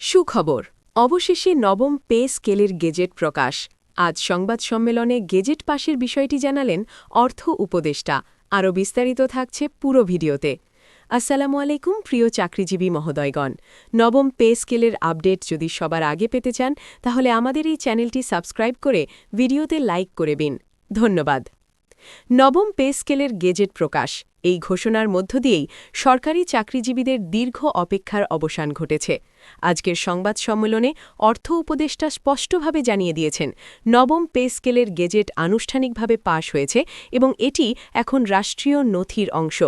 সুখবর, অবশেষে নবম পে স্কেলের গেজেট প্রকাশ। আজ সংবাদ সম্মেলনে গেজেট পাশের বিষয়টি জানালেন অর্থ উপদেষ্টা। আরও বিস্তারিত থাকছে পুরো ভিডিওতে। আসসালামু আলাইকুম প্রিয় চাকরিজীবী মহোদয়গণ। নবম পে স্কেলের আপডেট যদি সবার আগে পেতে চান তাহলে আমাদের এই চ্যানেলটি সাবস্ক্রাইব করে ভিডিওতে লাইক করে দিন। ধন্যবাদ। নবম পে স্কেলের গেজেট প্রকাশ। এই ঘোষণার মধ্য দিয়েই সরকারি চাকরিজীবীদের দীর্ঘ অপেক্ষার অবসান ঘটেছে। আজকের সংবাদ সম্মেলনে অর্থ উপদেষ্টা স্পষ্টভাবে জানিয়ে দিয়েছেন, নবম পে স্কেলের গেজেট আনুষ্ঠানিকভাবে পাশ হয়েছে এবং এটি এখন রাষ্ট্রীয় নথির অংশ।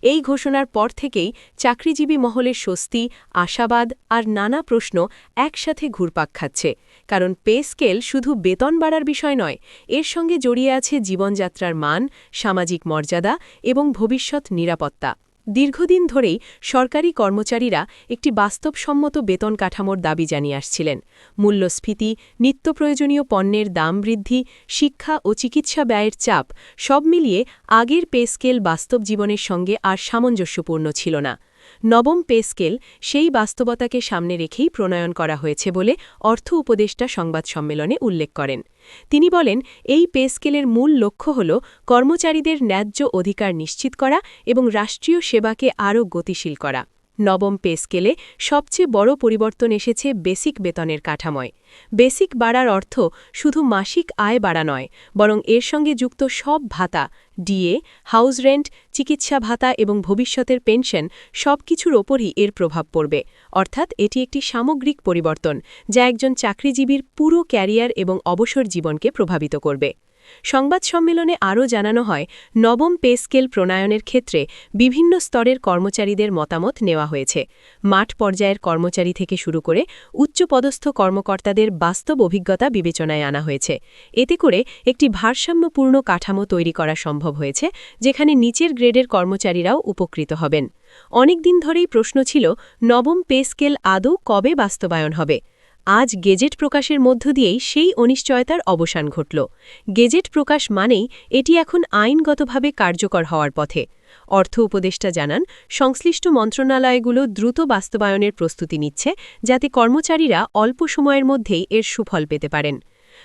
এই ঘোষণার পর থেকেই চাকরিজীবী মহলের স্বস্তি, আশাবাদ আর নানা প্রশ্ন একসাথে ঘুরপাক খাচ্ছে। কারণ পে স্কেল শুধু বেতন বাড়ার বিষয় নয়, এর সঙ্গে জড়িয়ে আছে জীবনযাত্রার মান, সামাজিক মর্যাদা এবং ভবিষ্যৎ নিরাপত্তা। দীর্ঘদিন ধরেই সরকারি কর্মচারীরা একটি বাস্তবসম্মত বেতন কাঠামোর দাবি জানিয়ে আসছিলেন। মূল্যস্ফীতি, নিত্যপ্রয়োজনীয় পণ্যের দাম বৃদ্ধি, শিক্ষা ও চিকিৎসা ব্যয়ের চাপ সব মিলিয়ে আগের পে স্কেল বাস্তব জীবনের সঙ্গে আর সামঞ্জস্যপূর্ণ ছিল না। নবম পে স্কেল সেই বাস্তবতাকে সামনে রেখেই প্রণয়ন করা হয়েছে বলে অর্থ উপদেষ্টা সংবাদ সম্মেলনে উল্লেখ করেন। তিনি বলেন, এই পে স্কেলের মূল লক্ষ্য হল কর্মচারীদের ন্যায্য অধিকার নিশ্চিত করা এবং রাষ্ট্রীয় সেবাকে আরও গতিশীল করা। নবম পে স্কেলে সবচেয়ে বড় পরিবর্তন এসেছে বেসিক বেতনের কাঠামোয়। বেসিক বাড়ার অর্থ শুধু মাসিক আয় বাড়া নয়, বরং এর সঙ্গে যুক্ত সব ভাতা, ডিএ, হাউস রেন্ট, চিকিৎসা ভাতা এবং ভবিষ্যতের পেনশন সবকিছুর ওপরই এর প্রভাব পড়বে। অর্থাৎ এটি একটি সামগ্রিক পরিবর্তন যা একজন চাকরিজীবীর পুরো ক্যারিয়ার এবং অবসর জীবনকে প্রভাবিত করবে। সংবাদ সম্মেলনে আরও জানানো হয়, নবম পে স্কেল প্রণয়নের ক্ষেত্রে বিভিন্ন স্তরের কর্মচারীদের মতামত নেওয়া হয়েছে। মাঠ পর্যায়ের কর্মচারী থেকে শুরু করে উচ্চপদস্থ কর্মকর্তাদের বাস্তব অভিজ্ঞতা বিবেচনায় আনা হয়েছে। এতে করে একটি ভারসাম্যপূর্ণ কাঠামো তৈরি করা সম্ভব হয়েছে, যেখানে নিচের গ্রেডের কর্মচারীরাও উপকৃত হবেন। অনেক দিন ধরেই প্রশ্ন ছিল, নবম পে স্কেল আদৌ কবে বাস্তবায়ন হবে। আজ গেজেট প্রকাশের মধ্য দিয়েই সেই অনিশ্চয়তার অবসান ঘটল। গেজেট প্রকাশ মানেই এটি এখন আইনগতভাবে কার্যকর হওয়ার পথে। অর্থ উপদেষ্টা জানান, সংশ্লিষ্ট মন্ত্রণালয়গুলো দ্রুত বাস্তবায়নের প্রস্তুতি নিচ্ছে, যাতে কর্মচারীরা অল্প সময়ের মধ্যেই এর সুফল পেতে পারেন।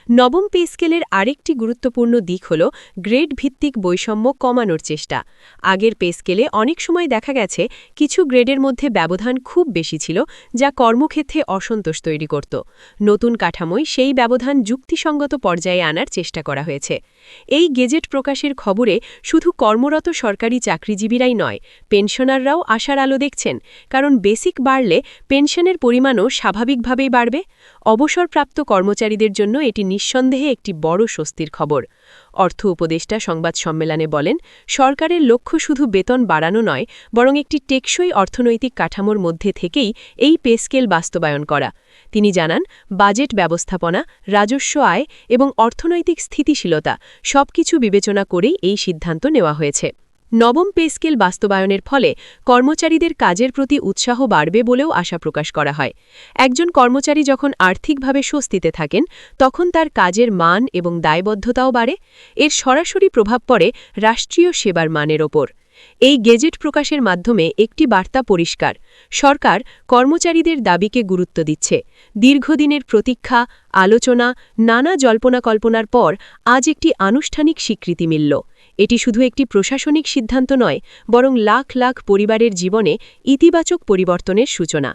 নবম পে স্কেলের আরেকটি গুরুত্বপূর্ণ দিক হল গ্রেড ভিত্তিক বৈষম্য কমানোর চেষ্টা। আগের পে স্কেলে অনেক সময় দেখা গেছে কিছু গ্রেডের মধ্যে ব্যবধান খুব বেশি ছিল, যা কর্মক্ষেত্রে অসন্তোষ তৈরি করত। নতুন কাঠামোয় সেই ব্যবধান যুক্তিসঙ্গত পর্যায়ে আনার চেষ্টা করা হয়েছে। এই গেজেট প্রকাশের খবরে শুধু কর্মরত সরকারি চাকরিজীবীরাই নয়, পেনশনাররাও আশার আলো দেখছেন। কারণ বেসিক বাড়লে পেনশনের পরিমাণও স্বাভাবিকভাবেই বাড়বে। অবসরপ্রাপ্ত কর্মচারীদের জন্য এটি নিঃসন্দেহে একটি বড় স্বস্তির খবর। অর্থ উপদেষ্টা সংবাদ সম্মেলনে বলেন, সরকারের লক্ষ্য শুধু বেতন বাড়ানো নয়, বরং একটি টেকসই অর্থনৈতিক কাঠামোর মধ্যে থেকেই এই পে স্কেল বাস্তবায়ন করা। তিনি জানান, বাজেট ব্যবস্থাপনা, রাজস্ব আয় এবং অর্থনৈতিক স্থিতিশীলতা সবকিছু বিবেচনা করেই এই সিদ্ধান্ত নেওয়া হয়েছে। নবম পে স্কেল বাস্তবায়নের ফলে কর্মচারীদের কাজের প্রতি উৎসাহ বাড়বে বলেও আশা প্রকাশ করা হয়। একজন কর্মচারী যখন আর্থিকভাবে স্বস্তিতে থাকেন, তখন তার কাজের মান এবং দায়বদ্ধতাও বাড়ে। এর সরাসরি প্রভাব পড়ে রাষ্ট্রীয় সেবার মানের ওপর। এই গেজেট প্রকাশের মাধ্যমে একটি বার্তা পরিষ্কার, সরকার কর্মচারীদের দাবিকে গুরুত্ব দিচ্ছে। দীর্ঘদিনের প্রতীক্ষা, আলোচনা, নানা জল্পনা কল্পনার পর আজ একটি আনুষ্ঠানিক স্বীকৃতি মিলল। এটি শুধু একটি প্রশাসনিক সিদ্ধান্ত নয়, বরং লাখ লাখ পরিবারের জীবনে ইতিবাচক পরিবর্তনের সূচনা।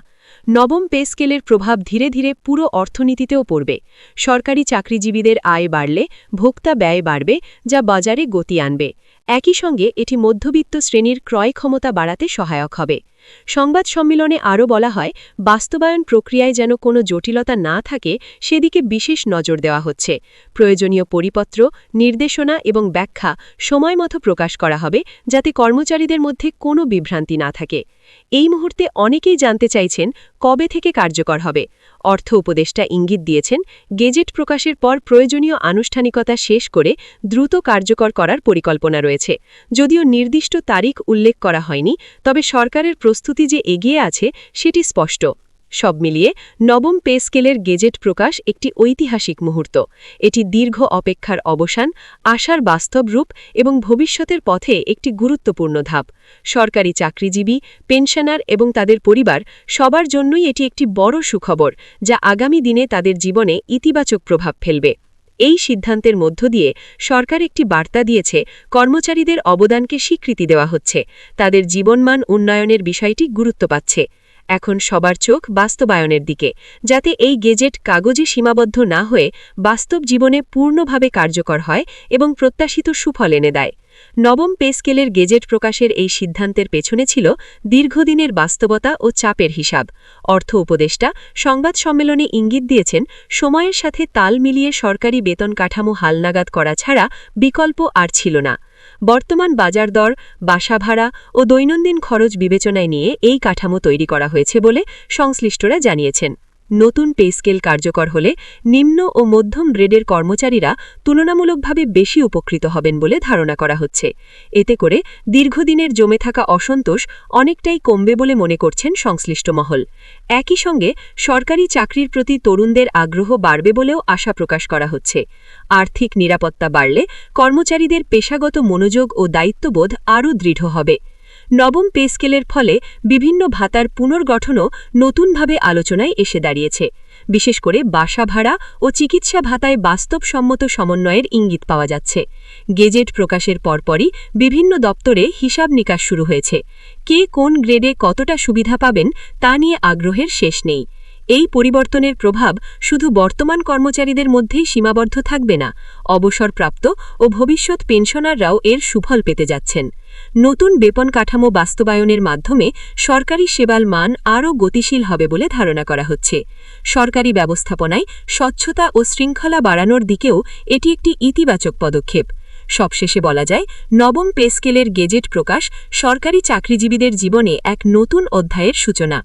নবম পে স্কেলের প্রভাব ধীরে ধীরে পুরো অর্থনীতিতেও পড়বে। সরকারি চাকরিজীবীদের আয় বাড়লে ভোক্তা ব্যয় বাড়বে, যা বাজারে গতি আনবে। একই সঙ্গে এটি মধ্যবিত্ত শ্রেণীর ক্রয় ক্ষমতা বাড়াতে সহায়ক হবে। সংবাদ সম্মেলনে আরও বলা হয়, বাস্তবায়ন প্রক্রিয়ায় যেন কোনো জটিলতা না থাকে সেদিকে বিশেষ নজর দেওয়া হচ্ছে। প্রয়োজনীয় পরিপত্র, নির্দেশনা এবং ব্যাখ্যা সময়মতো প্রকাশ করা হবে, যাতে কর্মচারীদের মধ্যে কোনো বিভ্রান্তি না থাকে। এই মুহূর্তে অনেকেই জানতে চাইছেন, কবে থেকে কার্যকর হবে। অর্থ উপদেষ্টা ইঙ্গিত দিয়েছেন, গেজেট প্রকাশের পর প্রয়োজনীয় আনুষ্ঠানিকতা শেষ করে দ্রুত কার্যকর করার পরিকল্পনা রয়েছে। যদিও নির্দিষ্ট তারিখ উল্লেখ করা হয়নি, তবে সরকারের প্রস্তুতি যে এগিয়ে আছে সেটি স্পষ্ট। সব মিলিয়ে নবম পে স্কেলের গেজেট প্রকাশ একটি ঐতিহাসিক মুহূর্ত। এটি দীর্ঘ অপেক্ষার অবসান, আশার বাস্তব রূপ এবং ভবিষ্যতের পথে একটি গুরুত্বপূর্ণ ধাপ। সরকারি চাকরিজীবী, পেনশনার এবং তাদের পরিবার সবার জন্যই এটি একটি বড় সুখবর, যা আগামী দিনে তাদের জীবনে ইতিবাচক প্রভাব ফেলবে। এই সিদ্ধান্তের মধ্য দিয়ে সরকার একটি বার্তা দিয়েছে, কর্মচারীদের অবদানকে স্বীকৃতি দেওয়া হচ্ছে, তাদের জীবনমান উন্নয়নের বিষয়টি গুরুত্ব পাচ্ছে। এখন সবার চোখ বাস্তবায়নের দিকে, যাতে এই গেজেট কাগজে সীমাবদ্ধ না হয়ে বাস্তব জীবনে পূর্ণভাবে কার্যকর হয় এবং প্রত্যাশিত সুফল এনে দেয়। নবম পে স্কেলের গেজেট প্রকাশের এই সিদ্ধান্তের পেছনে ছিল দীর্ঘদিনের বাস্তবতা ও চাপের হিসাব। অর্থ উপদেষ্টা সংবাদ সম্মেলনে ইঙ্গিত দিয়েছেন, সময়ের সাথে তাল মিলিয়ে সরকারি বেতন কাঠামো হালনাগাদ করা ছাড়া বিকল্প আর ছিল না। বর্তমান বাজার দর, বাসা ভাড়া ও দৈনন্দিন খরচ বিবেচনায় নিয়ে এই কাঠামো তৈরি করা হয়েছে বলে সংশ্লিষ্টরা জানিয়েছেন। নতুন পে স্কেল কার্যকর হলে নিম্ন ও মধ্যম গ্রেডের কর্মচারীরা তুলনামূলকভাবে বেশি উপকৃত হবেন বলে ধারণা করা হচ্ছে। এতে করে দীর্ঘদিনের জমে থাকা অসন্তোষ অনেকটাই কমবে বলে মনে করছেন সংশ্লিষ্ট মহল। একই সঙ্গে সরকারি চাকরির প্রতি তরুণদের আগ্রহ বাড়বে বলেও আশা প্রকাশ করা হচ্ছে। আর্থিক নিরাপত্তা বাড়লে কর্মচারীদের পেশাগত মনোযোগ ও দায়িত্ববোধ আরও দৃঢ় হবে। নবম পে স্কেলের ফলে বিভিন্ন ভাতার পুনর্গঠনও নতুনভাবে আলোচনায় এসে দাঁড়িয়েছে। বিশেষ করে বাসা ভাড়া ও চিকিৎসা ভাতায় বাস্তবসম্মত সমন্বয়ের ইঙ্গিত পাওয়া যাচ্ছে। গেজেট প্রকাশের পরপরই বিভিন্ন দপ্তরে হিসাব নিকাশ শুরু হয়েছে। কে কোন গ্রেডে কতটা সুবিধা পাবেন তা নিয়ে আগ্রহের শেষ নেই। এই পরিবর্তনের প্রভাব শুধু বর্তমান কর্মচারীদের মধ্যেই সীমাবদ্ধ থাকবে না, অবসরপ্রাপ্ত ও ভবিষ্যৎ পেনশনাররাও এর সুফল পেতে যাচ্ছেন। নতুন বেতন কাঠামো বাস্তবায়নের মাধ্যমে সরকারি সেবার মান আরও গতিশীল হবে বলে ধারণা করা হচ্ছে। সরকারি ব্যবস্থাপনায় স্বচ্ছতা ও শৃঙ্খলা বাড়ানোর দিকেও এটি একটি ইতিবাচক পদক্ষেপ। সবশেষে বলা যায়, নবম পে স্কেলের গেজেট প্রকাশ সরকারি চাকরিজীবীদের জীবনে এক নতুন অধ্যায়ের সূচনা।